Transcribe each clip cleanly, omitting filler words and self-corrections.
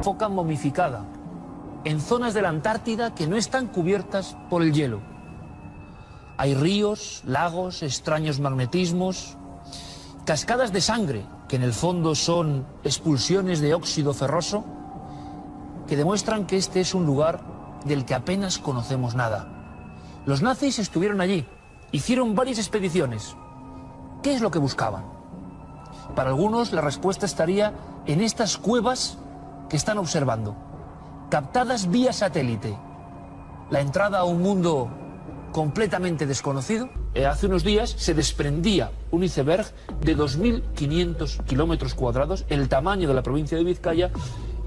Foca momificada en zonas de la Antártida que no están cubiertas por el hielo. Hay ríos, lagos, extraños magnetismos, cascadas de sangre, que en el fondo son expulsiones de óxido ferroso, que demuestran que este es un lugar del que apenas conocemos nada. Los nazis estuvieron allí, hicieron varias expediciones. ¿Qué es lo que buscaban? Para algunos la respuesta estaría en estas cuevas que están observando, captadas vía satélite. La entrada a un mundo completamente desconocido. Hace unos días se desprendía un iceberg de 2.500 kilómetros cuadrados, el tamaño de la provincia de Vizcaya,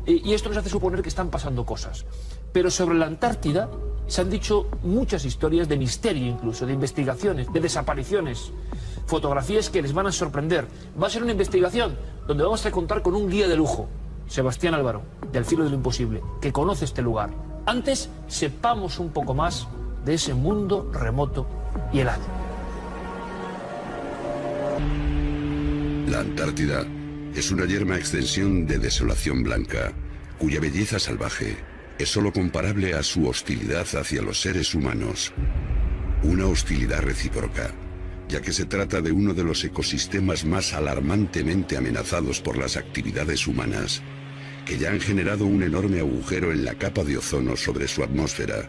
y esto nos hace suponer que están pasando cosas. Pero sobre la Antártida se han dicho muchas historias de misterio, incluso, de investigaciones, de desapariciones, fotografías que les van a sorprender. Va a ser una investigación donde vamos a contar con un guía de lujo, Sebastián Álvaro, del Filo de lo Imposible, que conoce este lugar. Antes, sepamos un poco más de ese mundo remoto y helado. La Antártida es una yerma extensión de desolación blanca, cuya belleza salvaje es solo comparable a su hostilidad hacia los seres humanos. Una hostilidad recíproca, ya que se trata de uno de los ecosistemas más alarmantemente amenazados por las actividades humanas, que ya han generado un enorme agujero en la capa de ozono sobre su atmósfera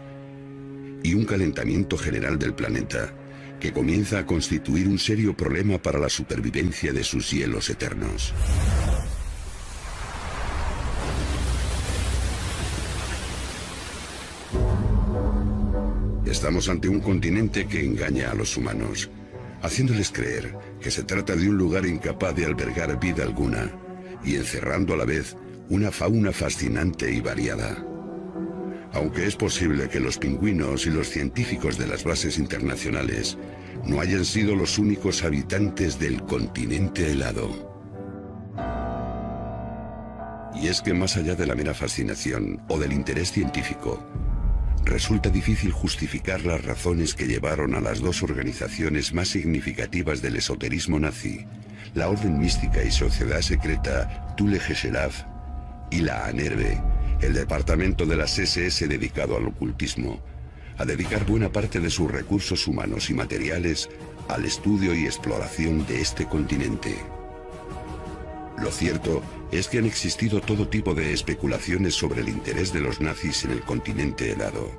y un calentamiento general del planeta, que comienza a constituir un serio problema para la supervivencia de sus hielos eternos. Estamos ante un continente que engaña a los humanos, haciéndoles creer que se trata de un lugar incapaz de albergar vida alguna y encerrando a la vez una fauna fascinante y variada. Aunque es posible que los pingüinos y los científicos de las bases internacionales no hayan sido los únicos habitantes del continente helado. Y es que más allá de la mera fascinación o del interés científico, resulta difícil justificar las razones que llevaron a las dos organizaciones más significativas del esoterismo nazi, la Orden Mística y Sociedad Secreta Thule Gesellschaft y la ANERVE, el departamento de las SS dedicado al ocultismo, a dedicar buena parte de sus recursos humanos y materiales al estudio y exploración de este continente. Lo cierto es que han existido todo tipo de especulaciones sobre el interés de los nazis en el continente helado.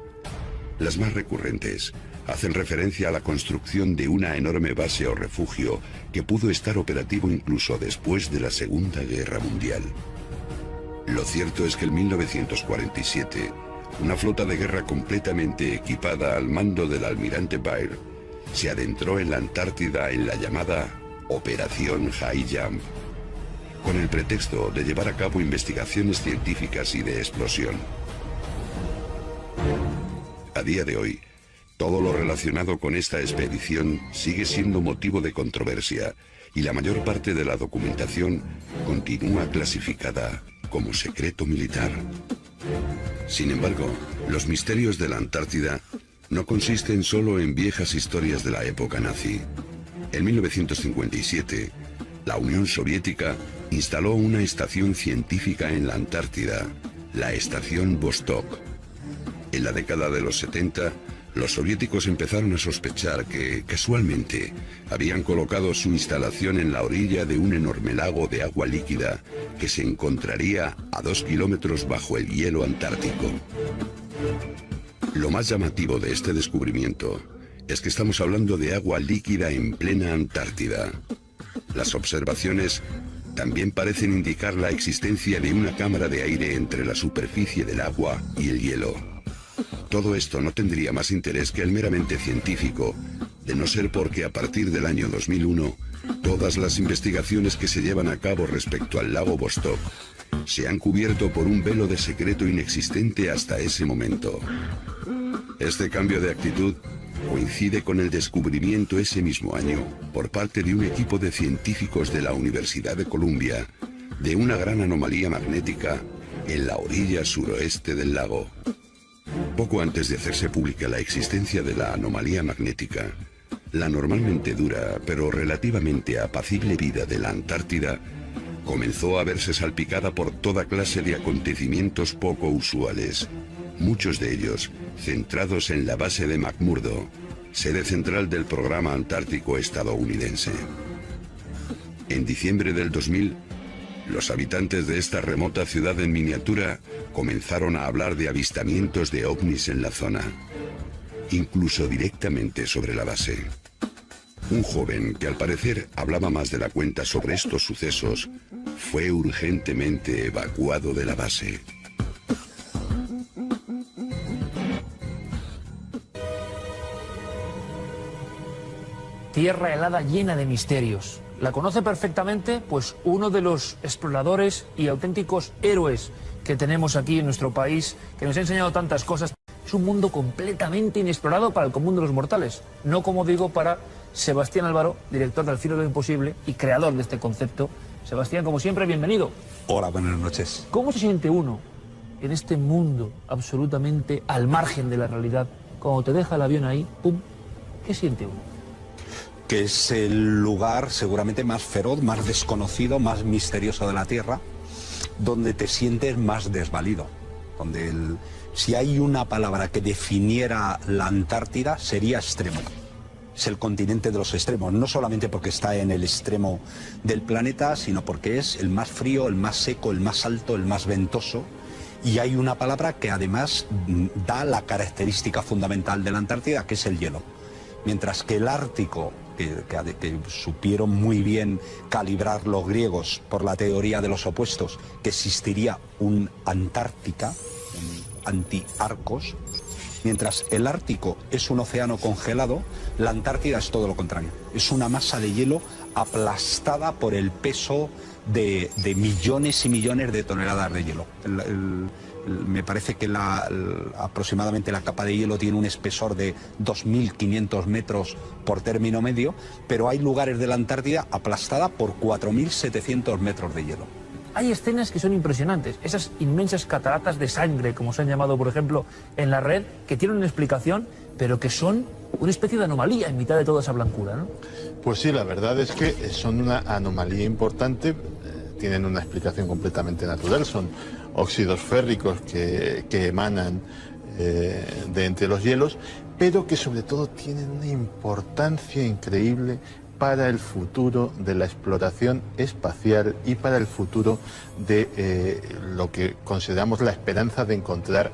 Las más recurrentes hacen referencia a la construcción de una enorme base o refugio que pudo estar operativo incluso después de la Segunda Guerra Mundial. Lo cierto es que en 1947, una flota de guerra completamente equipada al mando del almirante Baer se adentró en la Antártida en la llamada Operación High Jump, con el pretexto de llevar a cabo investigaciones científicas y de explosión. A día de hoy, todo lo relacionado con esta expedición sigue siendo motivo de controversia y la mayor parte de la documentación continúa clasificada como secreto militar. Sin embargo, los misterios de la Antártida no consisten solo en viejas historias de la época nazi. En 1957, la Unión Soviética instaló una estación científica en la Antártida, la Estación Vostok. En la década de los 70, los soviéticos empezaron a sospechar que, casualmente, habían colocado su instalación en la orilla de un enorme lago de agua líquida que se encontraría a 2 kilómetros bajo el hielo antártico. Lo más llamativo de este descubrimiento es que estamos hablando de agua líquida en plena Antártida. Las observaciones también parecen indicar la existencia de una cámara de aire entre la superficie del agua y el hielo. Todo esto no tendría más interés que el meramente científico, de no ser porque a partir del año 2001, todas las investigaciones que se llevan a cabo respecto al lago Vostok se han cubierto por un velo de secreto inexistente hasta ese momento. Este cambio de actitud coincide con el descubrimiento ese mismo año, por parte de un equipo de científicos de la Universidad de Columbia, de una gran anomalía magnética en la orilla suroeste del lago. Poco antes de hacerse pública la existencia de la anomalía magnética, la normalmente dura pero relativamente apacible vida de la Antártida comenzó a verse salpicada por toda clase de acontecimientos poco usuales, muchos de ellos centrados en la base de McMurdo, sede central del programa antártico estadounidense. En diciembre del 2000, los habitantes de esta remota ciudad en miniatura comenzaron a hablar de avistamientos de ovnis en la zona, incluso directamente sobre la base. Un joven que al parecer hablaba más de la cuenta sobre estos sucesos fue urgentemente evacuado de la base. Tierra helada llena de misterios. La conoce perfectamente, pues uno de los exploradores y auténticos héroes que tenemos aquí en nuestro país, que nos ha enseñado tantas cosas. Es un mundo completamente inexplorado para el común de los mortales, no, como digo, para Sebastián Álvaro, director de Al filo de lo imposible y creador de este concepto. Sebastián, como siempre, bienvenido. Hola, buenas noches. ¿Cómo se siente uno en este mundo absolutamente al margen de la realidad? Cuando te deja el avión ahí, ¡pum!, ¿qué siente uno? Que es el lugar seguramente más feroz, más desconocido, más misterioso de la Tierra, donde te sientes más desvalido. Donde si hay una palabra que definiera la Antártida, sería extremo. Es el continente de los extremos, no solamente porque está en el extremo del planeta, sino porque es el más frío, el más seco, el más alto, el más ventoso. Y hay una palabra que además da la característica fundamental de la Antártida, que es el hielo. Mientras que el Ártico, que supieron muy bien calibrar los griegos por la teoría de los opuestos, que existiría un Antártica, un anti-Arcos, mientras el Ártico es un océano congelado, la Antártida es todo lo contrario. Es una masa de hielo aplastada por el peso de millones y millones de toneladas de hielo. Me parece que aproximadamente la capa de hielo tiene un espesor de 2.500 metros por término medio, pero hay lugares de la Antártida aplastada por 4.700 metros de hielo. Hay escenas que son impresionantes, esas inmensas cataratas de sangre, como se han llamado, por ejemplo, en la red, que tienen una explicación, pero que son una especie de anomalía en mitad de toda esa blancura, ¿no? Pues sí, la verdad es que son una anomalía importante, tienen una explicación completamente natural, son óxidos férricos que emanan de entre los hielos, pero que sobre todo tienen una importancia increíble para el futuro de la exploración espacial y para el futuro de lo que consideramos la esperanza de encontrar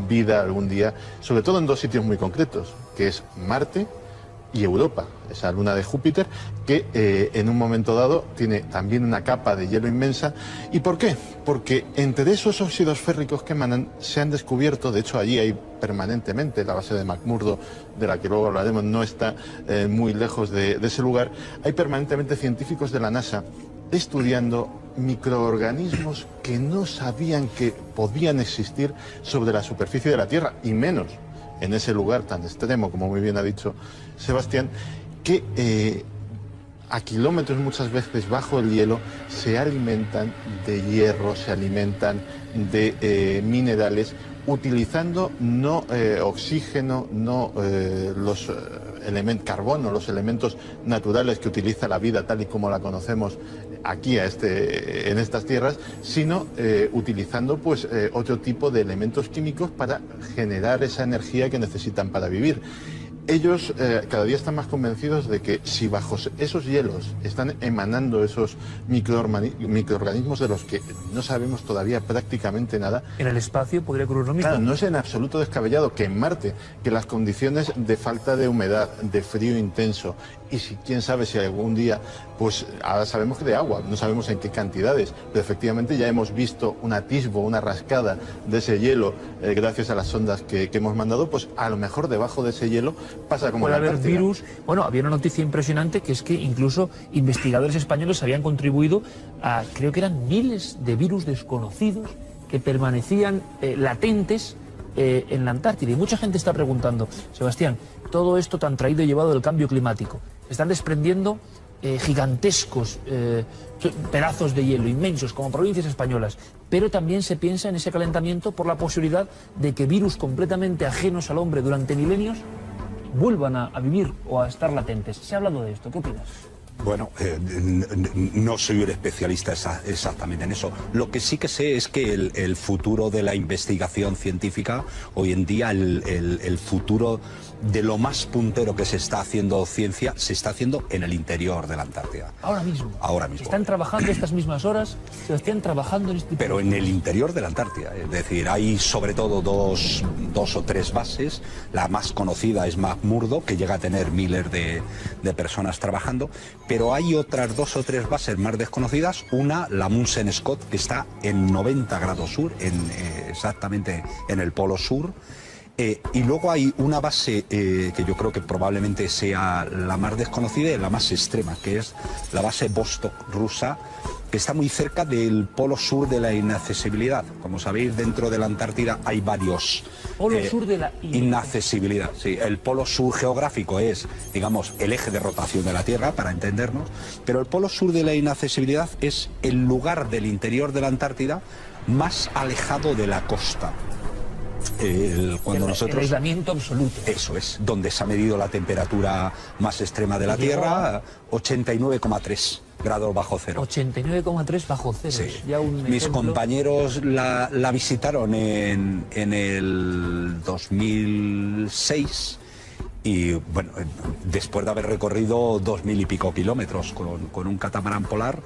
vida algún día, sobre todo en dos sitios muy concretos, que es Marte y Europa, esa luna de Júpiter, que en un momento dado tiene también una capa de hielo inmensa. ¿Y por qué? Porque entre esos óxidos férricos que emanan se han descubierto, de hecho allí hay permanentemente, la base de McMurdo, de la que luego hablaremos, no está muy lejos de ese lugar, hay permanentemente científicos de la NASA estudiando microorganismos que no sabían que podían existir sobre la superficie de la Tierra, y menos en ese lugar tan extremo, como muy bien ha dicho Sebastián, que a kilómetros muchas veces bajo el hielo se alimentan de hierro, se alimentan de minerales, utilizando no oxígeno, no los elementos carbono, los elementos naturales que utiliza la vida tal y como la conocemos aquí en estas tierras, sino utilizando pues otro tipo de elementos químicos para generar esa energía que necesitan para vivir. Ellos cada día están más convencidos de que si bajo esos hielos están emanando esos microorganismos de los que no sabemos todavía prácticamente nada. En el espacio podría ocurrir lo mismo. Claro, no es en absoluto descabellado que en Marte, que las condiciones de falta de humedad, de frío intenso, y si quién sabe si algún día, pues ahora sabemos que de agua, no sabemos en qué cantidades, pero efectivamente ya hemos visto un atisbo, una rascada de ese hielo gracias a las sondas que hemos mandado, pues a lo mejor debajo de ese hielo pasa como puede en la haber Antártida. virus. Bueno, había una noticia impresionante, que es que incluso investigadores españoles habían contribuido a, creo que eran miles de virus desconocidos que permanecían latentes en la Antártida. Y mucha gente está preguntando, Sebastián, todo esto tan traído y llevado del cambio climático, están desprendiendo gigantescos pedazos de hielo, inmensos, como provincias españolas, pero también se piensa en ese calentamiento por la posibilidad de que virus completamente ajenos al hombre durante milenios vuelvan a vivir o a estar latentes. ¿Se ha hablado de esto? ¿Qué opinas? Bueno, no soy un especialista exactamente en eso. Lo que sí que sé es que el futuro de la investigación científica, hoy en día el futuro de lo más puntero que se está haciendo ciencia, se está haciendo en el interior de la Antártida. Ahora mismo. Ahora mismo. Están trabajando estas mismas horas, Sebastián, trabajando en este... Pero en el interior de la Antártida. Es decir, hay sobre todo dos o tres bases. La más conocida es McMurdo, que llega a tener miles de personas trabajando. Pero hay otras 2 o 3 bases más desconocidas. Una, la Amundsen Scott, que está en 90 grados sur, exactamente en el polo sur. Y luego hay una base que yo creo que probablemente sea la más desconocida y la más extrema, que es la base Vostok rusa, que está muy cerca del polo sur de la inaccesibilidad. Como sabéis, dentro de la Antártida hay varios... Polo sur de la inaccesibilidad. Sí, el polo sur geográfico es, digamos, el eje de rotación de la Tierra, para entendernos, pero el polo sur de la inaccesibilidad es el lugar del interior de la Antártida más alejado de la costa. Cuando nosotros... El aislamiento absoluto. Eso es, donde se ha medido la temperatura más extrema de la Tierra, 89,3 grados bajo cero. 89,3 bajo cero. Sí. Ya un Mis ejemplo... compañeros la visitaron en el 2006 y, bueno, después de haber recorrido 2000 y pico kilómetros con un catamarán polar,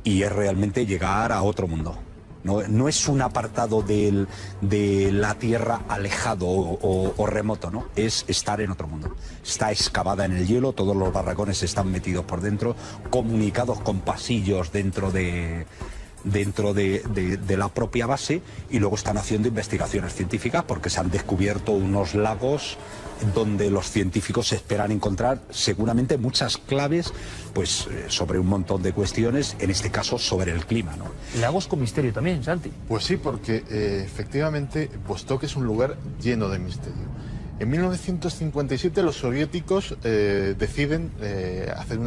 y es realmente llegar a otro mundo. No es un apartado de la Tierra alejado o remoto, ¿no? Es estar en otro mundo. Está excavada en el hielo, todos los barracones están metidos por dentro, comunicados con pasillos dentro de la propia base, y luego están haciendo investigaciones científicas porque se han descubierto unos lagos donde los científicos esperan encontrar seguramente muchas claves, pues sobre un montón de cuestiones, en este caso sobre el clima, ¿no? Lagos con misterio también, Santi. Pues sí, porque efectivamente Vostok es un lugar lleno de misterio. En 1957 los soviéticos deciden hacer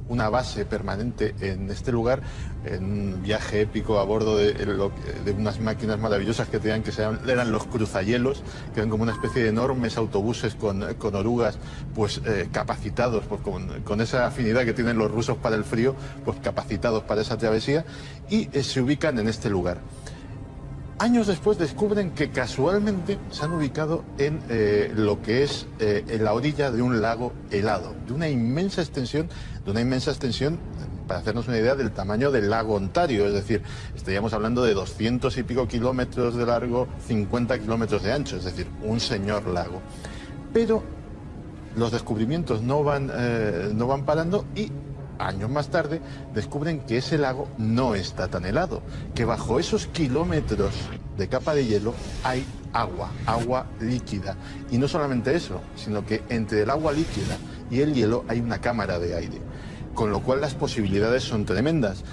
una base permanente en este lugar, en un viaje épico a bordo de unas máquinas maravillosas que tenían, eran los cruzahielos, que eran como una especie de enormes autobuses con orugas, pues capacitados, pues, con esa afinidad que tienen los rusos para el frío, pues capacitados para esa travesía, y se ubican en este lugar. Años después descubren que casualmente se han ubicado en lo que es en la orilla de un lago helado, de una inmensa extensión, para hacernos una idea del tamaño del lago Ontario, es decir, estaríamos hablando de 200 y pico kilómetros de largo, 50 kilómetros de ancho, es decir, un señor lago. Pero los descubrimientos no van parando, y años más tarde descubren que ese lago no está tan helado, que bajo esos kilómetros de capa de hielo hay agua líquida. Y no solamente eso, sino que entre el agua líquida y el hielo hay una cámara de aire, con lo cual las posibilidades son tremendas.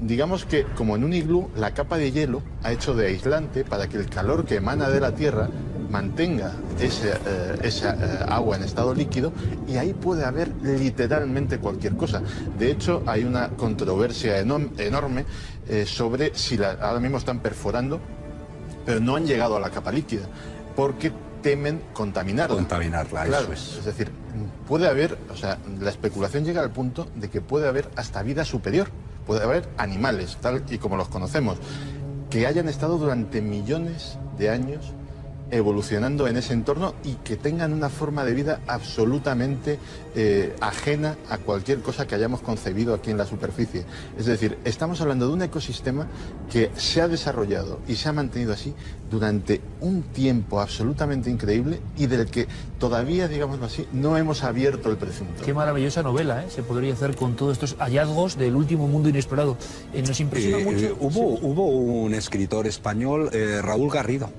Digamos que, como en un iglú, la capa de hielo ha hecho de aislante para que el calor que emana de la Tierra mantenga esa agua en estado líquido, y ahí puede haber literalmente cualquier cosa. De hecho, hay una controversia enorme sobre si ahora mismo están perforando, pero no han llegado a la capa líquida, porque temen contaminarla. Contaminarla, claro, eso es. Es decir, puede haber, o sea, la especulación llega al punto de que puede haber hasta vida superior, puede haber animales, tal y como los conocemos, que hayan estado durante millones de años evolucionando en ese entorno y que tengan una forma de vida absolutamente ajena a cualquier cosa que hayamos concebido aquí en la superficie. Es decir, estamos hablando de un ecosistema que se ha desarrollado y se ha mantenido así durante un tiempo absolutamente increíble, y del que todavía, digámoslo así, no hemos abierto el precinto. Qué maravillosa novela, ¿eh? Se podría hacer con todos estos hallazgos del último mundo inexplorado. ¿Nos impresiona mucho? Hubo un escritor español, Raúl Garrido,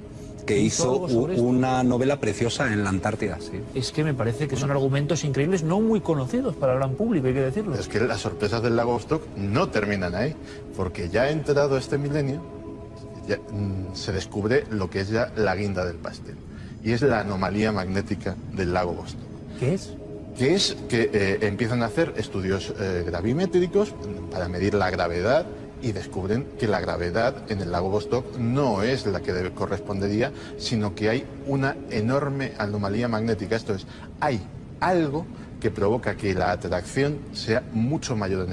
que hizo una novela preciosa en la Antártida. Sí. Es que me parece que son argumentos increíbles, no muy conocidos para el gran público, hay que decirlo. Es que las sorpresas del lago Vostok no terminan ahí, porque ya ha entrado este milenio, se descubre lo que es ya la guinda del pastel, y es la anomalía magnética del lago Vostok. ¿Qué es? Que es que empiezan a hacer estudios gravimétricos para medir la gravedad, y descubren que la gravedad en el lago Vostok no es la que correspondería, sino que hay una enorme anomalía magnética. Esto es, hay algo que provoca que la atracción sea mucho mayor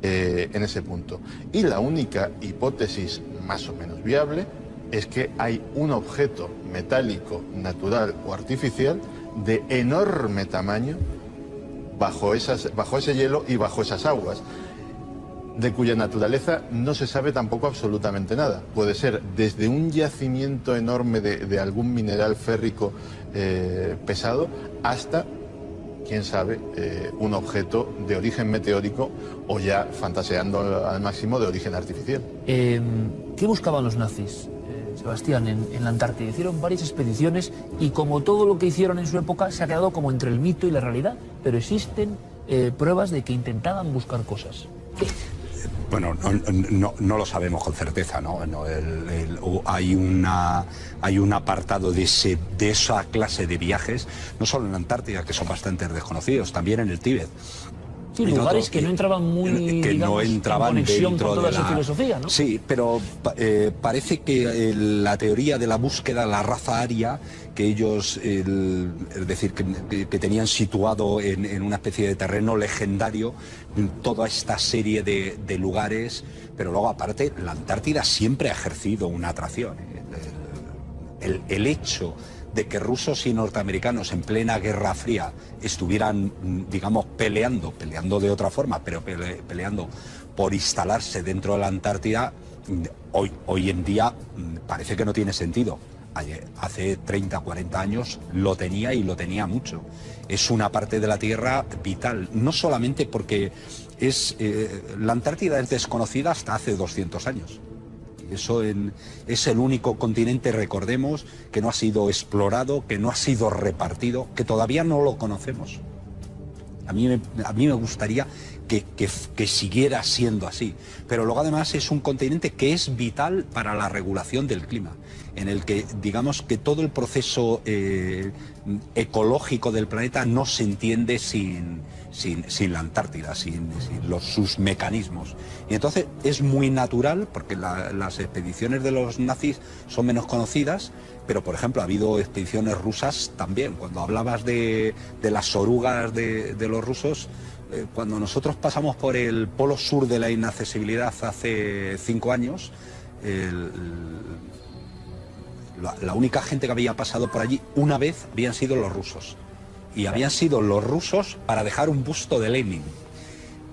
en ese punto. Y la única hipótesis más o menos viable es que hay un objeto metálico, natural o artificial de enorme tamaño bajo ese hielo y bajo esas aguas, de cuya naturaleza no se sabe tampoco absolutamente nada. Puede ser desde un yacimiento enorme de algún mineral férrico pesado hasta, quién sabe, un objeto de origen meteórico o ya, fantaseando al máximo, de origen artificial. ¿Qué buscaban los nazis, Sebastián, en la Antártida? Hicieron varias expediciones y, como todo lo que hicieron en su época, se ha quedado como entre el mito y la realidad, pero existen pruebas de que intentaban buscar cosas. Bueno, no lo sabemos con certeza, ¿no? Hay un apartado de esa clase de viajes, no solo en la Antártida, que son bastante desconocidos, también en el Tíbet. Sí, lugares que no entraban muy, que digamos, no entraban en conexión dentro con toda de su filosofía, ¿no? Sí, pero parece que la teoría de la búsqueda, la raza aria, que ellos, es decir, que tenían situado en una especie de terreno legendario toda esta serie de lugares, pero luego aparte la Antártida siempre ha ejercido una atracción. El hecho de que rusos y norteamericanos en plena Guerra Fría estuvieran, digamos, peleando de otra forma, pero peleando por instalarse dentro de la Antártida, hoy en día parece que no tiene sentido. Hace 30, 40 años lo tenía, y lo tenía mucho. Es una parte de la Tierra vital, no solamente porque la Antártida es desconocida hasta hace 200 años. Eso es el único continente, recordemos, que no ha sido explorado, que no ha sido repartido, que todavía no lo conocemos. A mí me gustaría que siguiera siendo así. Pero luego además es un continente que es vital para la regulación del clima, en el que, digamos, que todo el proceso ecológico del planeta no se entiende sin la Antártida, sin sus mecanismos. Y entonces es muy natural, porque las expediciones de los nazis son menos conocidas, pero por ejemplo ha habido expediciones rusas también. Cuando hablabas de las orugas de los rusos, cuando nosotros pasamos por el polo sur de la inaccesibilidad hace 5 años, la única gente que había pasado por allí una vez habían sido los rusos. Y habían sido los rusos para dejar un busto de Lenin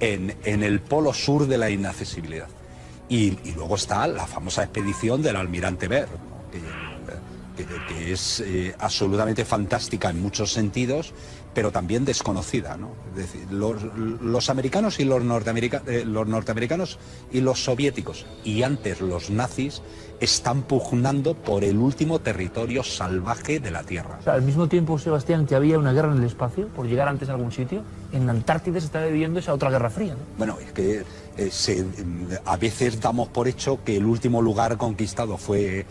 en el polo sur de la inaccesibilidad. Y luego está la famosa expedición del almirante Byrd, que es absolutamente fantástica en muchos sentidos, pero también desconocida, ¿no? Es decir, los americanos y los norteamericanos y los soviéticos, y antes los nazis, están pugnando por el último territorio salvaje de la Tierra. O sea, al mismo tiempo, Sebastián, que había una guerra en el espacio, por llegar antes a algún sitio, en la Antártida se está viviendo esa otra guerra fría, ¿no? Bueno, es que a veces damos por hecho que el último lugar conquistado fue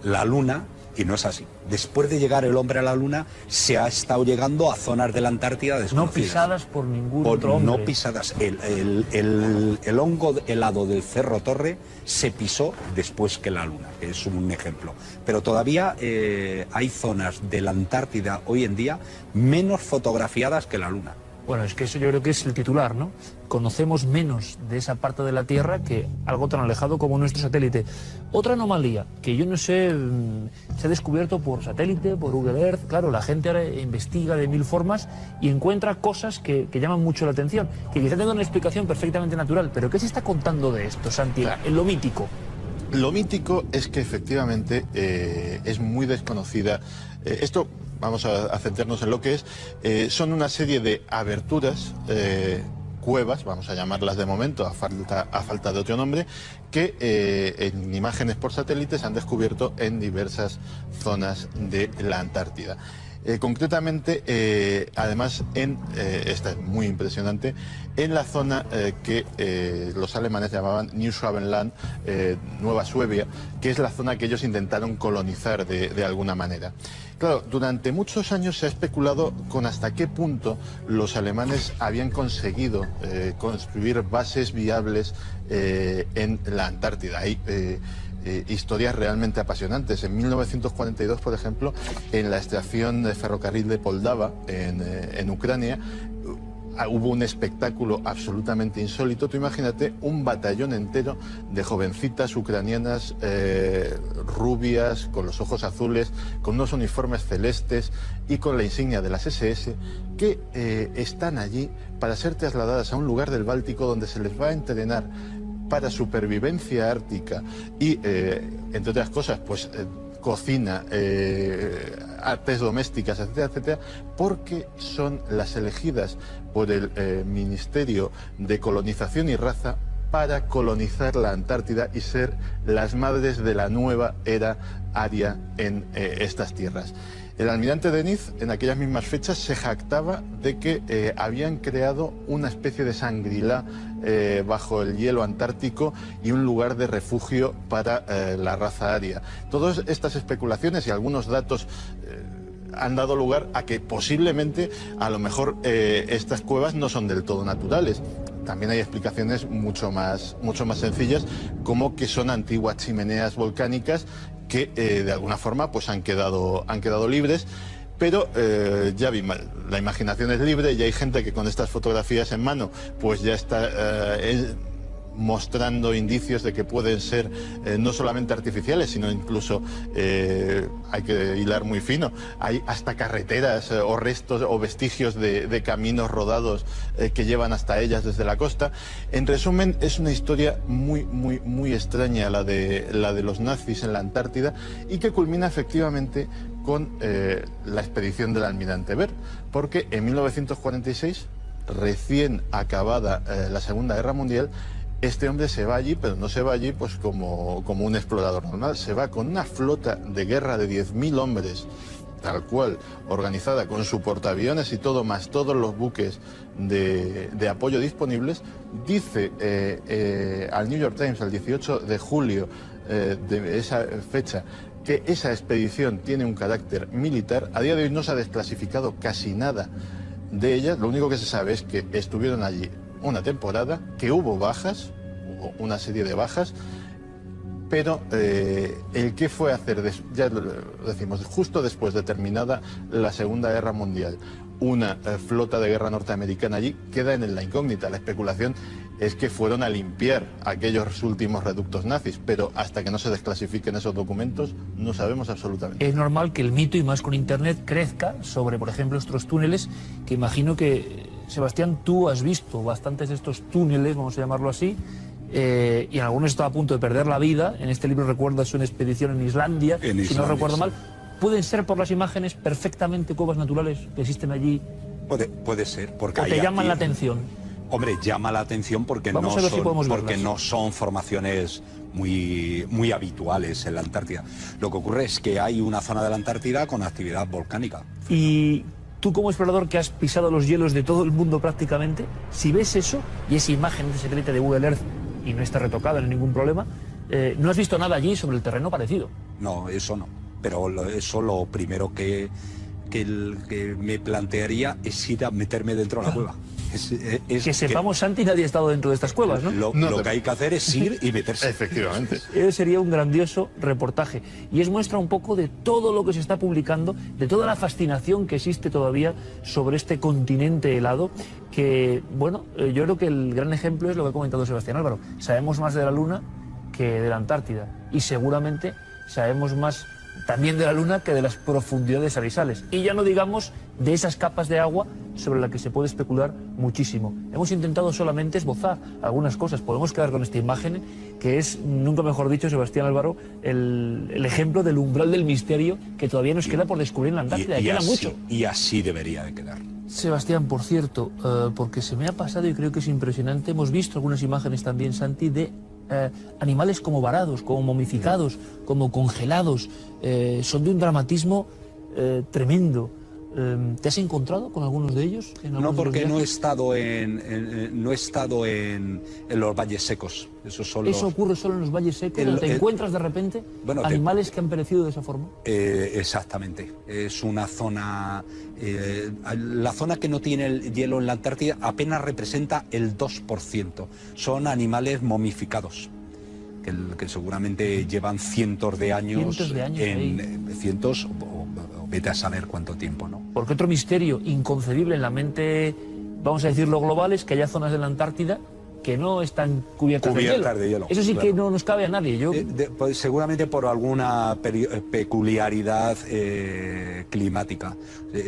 la Luna, y no es así. Después de llegar el hombre a la Luna, se ha estado llegando a zonas de la Antártida desconocidas. No pisadas por ningún otro hombre. No pisadas. El hongo helado del Cerro Torre se pisó después que la Luna, que es un ejemplo. Pero todavía hay zonas de la Antártida hoy en día menos fotografiadas que la Luna. Bueno, es que eso yo creo que es el titular, ¿no? Conocemos menos de esa parte de la Tierra que algo tan alejado como nuestro satélite. Otra anomalía que yo no sé, se ha descubierto por satélite, por Google Earth. Claro, la gente ahora investiga de 1000 formas y encuentra cosas que llaman mucho la atención, que quizá tengan una explicación perfectamente natural. Pero ¿qué se está contando de esto, Santi? Claro. En lo mítico. Lo mítico es que efectivamente es muy desconocida. Esto, vamos a centrarnos en lo que es. Son una serie de aberturas, cuevas, vamos a llamarlas de momento, a falta de otro nombre, que en imágenes por satélite se han descubierto en diversas zonas de la Antártida. Concretamente, además, esta es muy impresionante, en la zona que los alemanes llamaban New Schwabenland, Nueva Suevia, que es la zona que ellos intentaron colonizar de alguna manera. Claro, durante muchos años se ha especulado con hasta qué punto los alemanes habían conseguido construir bases viables en la Antártida. Hay historias realmente apasionantes. En 1942, por ejemplo, en la estación de ferrocarril de Poldava, en Ucrania, hubo un espectáculo absolutamente insólito. Tú imagínate un batallón entero de jovencitas ucranianas rubias, con los ojos azules, con unos uniformes celestes y con la insignia de las SS, que están allí para ser trasladadas a un lugar del Báltico donde se les va a entrenar para supervivencia ártica y, entre otras cosas, pues cocina, artes domésticas, etcétera, etcétera, porque son las elegidas por el Ministerio de Colonización y Raza para colonizar la Antártida y ser las madres de la nueva era aria en estas tierras. El almirante Deniz, en aquellas mismas fechas, se jactaba de que habían creado una especie de Shangri-La bajo el hielo antártico y un lugar de refugio para la raza aria. Todas estas especulaciones y algunos datos han dado lugar a que posiblemente, a lo mejor, estas cuevas no son del todo naturales. También hay explicaciones mucho más sencillas, como que son antiguas chimeneas volcánicas que de alguna forma pues han quedado libres, pero ya vi, la imaginación es libre y hay gente que con estas fotografías en mano pues ya está mostrando indicios de que pueden ser no solamente artificiales, sino incluso, hay que hilar muy fino, hay hasta carreteras o restos o vestigios de caminos rodados que llevan hasta ellas desde la costa. En resumen, es una historia muy extraña la de los nazis en la Antártida, y que culmina efectivamente con la expedición del almirante Byrd, porque en 1946, recién acabada la Segunda Guerra Mundial, este hombre se va allí, pero no se va allí pues como un explorador normal, se va con una flota de guerra de 10.000 hombres, tal cual, organizada con su portaaviones y todo, más todos los buques de apoyo disponibles. Dice al New York Times el 18 de julio de esa fecha que esa expedición tiene un carácter militar. A día de hoy no se ha desclasificado casi nada de ella. Lo único que se sabe es que estuvieron allí una temporada, que hubo bajas, hubo una serie de bajas, pero el que fue a hacer, ya lo decimos, justo después de terminada la Segunda Guerra Mundial, una flota de guerra norteamericana allí, queda en la incógnita. La especulación es que fueron a limpiar aquellos últimos reductos nazis, pero hasta que no se desclasifiquen esos documentos no sabemos absolutamente. Es normal que el mito, y más con Internet, crezca sobre, por ejemplo, estos túneles, que imagino que, Sebastián, tú has visto bastantes de estos túneles, vamos a llamarlo así, y en algunos estaba a punto de perder la vida. En este libro recuerdas una expedición en Islandia, si no recuerdo mal. ¿Pueden ser, por las imágenes, perfectamente cuevas naturales que existen allí? Puede ser, porque ¿O te llaman la atención? Hombre, llama la atención porque no son formaciones muy habituales en la Antártida. Lo que ocurre es que hay una zona de la Antártida con actividad volcánica. Y tú, como explorador que has pisado los hielos de todo el mundo prácticamente, si ves eso, y esa imagen secreta de Google Earth, y no está retocada, no hay ningún problema, ¿no has visto nada allí sobre el terreno parecido? No, eso no. Pero eso lo primero que me plantearía es ir a meterme dentro de la cueva. Que sepamos, Santi, nadie ha estado dentro de estas cuevas, ¿no? Lo que hay que hacer es ir y meterse. Efectivamente. Sería un grandioso reportaje. Y es muestra un poco de todo lo que se está publicando, de toda la fascinación que existe todavía sobre este continente helado, que, bueno, yo creo que el gran ejemplo es lo que ha comentado Sebastián Álvaro. Sabemos más de la Luna que de la Antártida. Y seguramente sabemos más también de la Luna que de las profundidades abisales. Y ya no digamos de esas capas de agua sobre las que se puede especular muchísimo. Hemos intentado solamente esbozar algunas cosas. Podemos quedar con esta imagen, que es, nunca mejor dicho, Sebastián Álvaro, el ejemplo del umbral del misterio que todavía nos queda por descubrir en la Antártida. Queda mucho. Y así debería de quedar. Sebastián, por cierto, porque se me ha pasado y creo que es impresionante, hemos visto algunas imágenes también, Santi, de animales como varados, como momificados, como congelados. Son de un dramatismo tremendo. ¿Te has encontrado con algunos de ellos? No, porque no he estado en los valles secos. ¿Eso ocurre solo en los valles secos? ¿Te encuentras de repente animales que han perecido de esa forma? Exactamente. Es una zona... la zona que no tiene el hielo en la Antártida apenas representa el 2%. Son animales momificados, que seguramente llevan cientos de años, cientos o vete a saber cuánto tiempo, ¿no? Porque otro misterio inconcebible en la mente, vamos a decirlo global, es que haya zonas de la Antártida que no están cubiertas de hielo. Eso sí, claro, que no nos cabe a nadie. Pues seguramente por alguna peculiaridad climática,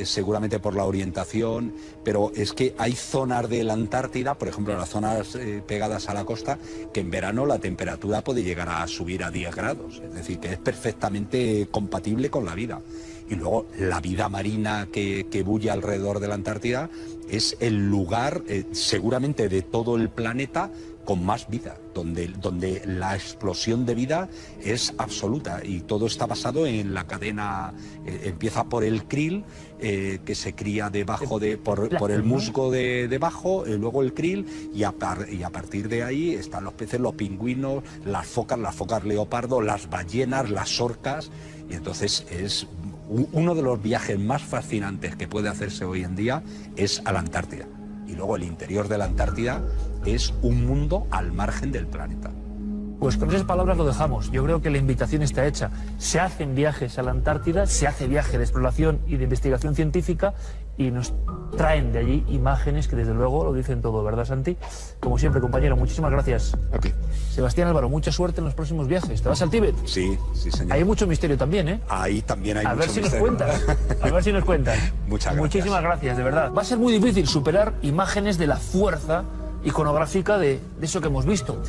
seguramente por la orientación, pero es que hay zonas de la Antártida, por ejemplo las zonas pegadas a la costa, que en verano la temperatura puede llegar a subir a 10 grados, es decir, que es perfectamente compatible con la vida. Y luego la vida marina que bulle alrededor de la Antártida es el lugar seguramente de todo el planeta con más vida, donde la explosión de vida es absoluta y todo está basado en la cadena, empieza por el krill, que se cría debajo por el musgo debajo, luego el krill y a partir de ahí están los peces, los pingüinos, las focas leopardo, las ballenas, las orcas, y entonces es uno de los viajes más fascinantes que puede hacerse hoy en día es a la Antártida. Y luego el interior de la Antártida es un mundo al margen del planeta. Pues con esas palabras lo dejamos. Yo creo que la invitación está hecha. Se hacen viajes a la Antártida, se hace viaje de exploración y de investigación científica y nos traen de allí imágenes que desde luego lo dicen todo, ¿verdad, Santi? Como siempre, compañero, muchísimas gracias. Okay. Sebastián Álvaro, mucha suerte en los próximos viajes. ¿Te vas al Tíbet? Sí, sí, señor. Hay mucho misterio también, ¿eh? Ahí también hay mucho misterio. Nos cuentas. A ver si nos cuentas. Muchas gracias. Muchísimas gracias, de verdad. Va a ser muy difícil superar imágenes de la fuerza iconográfica de eso que hemos visto.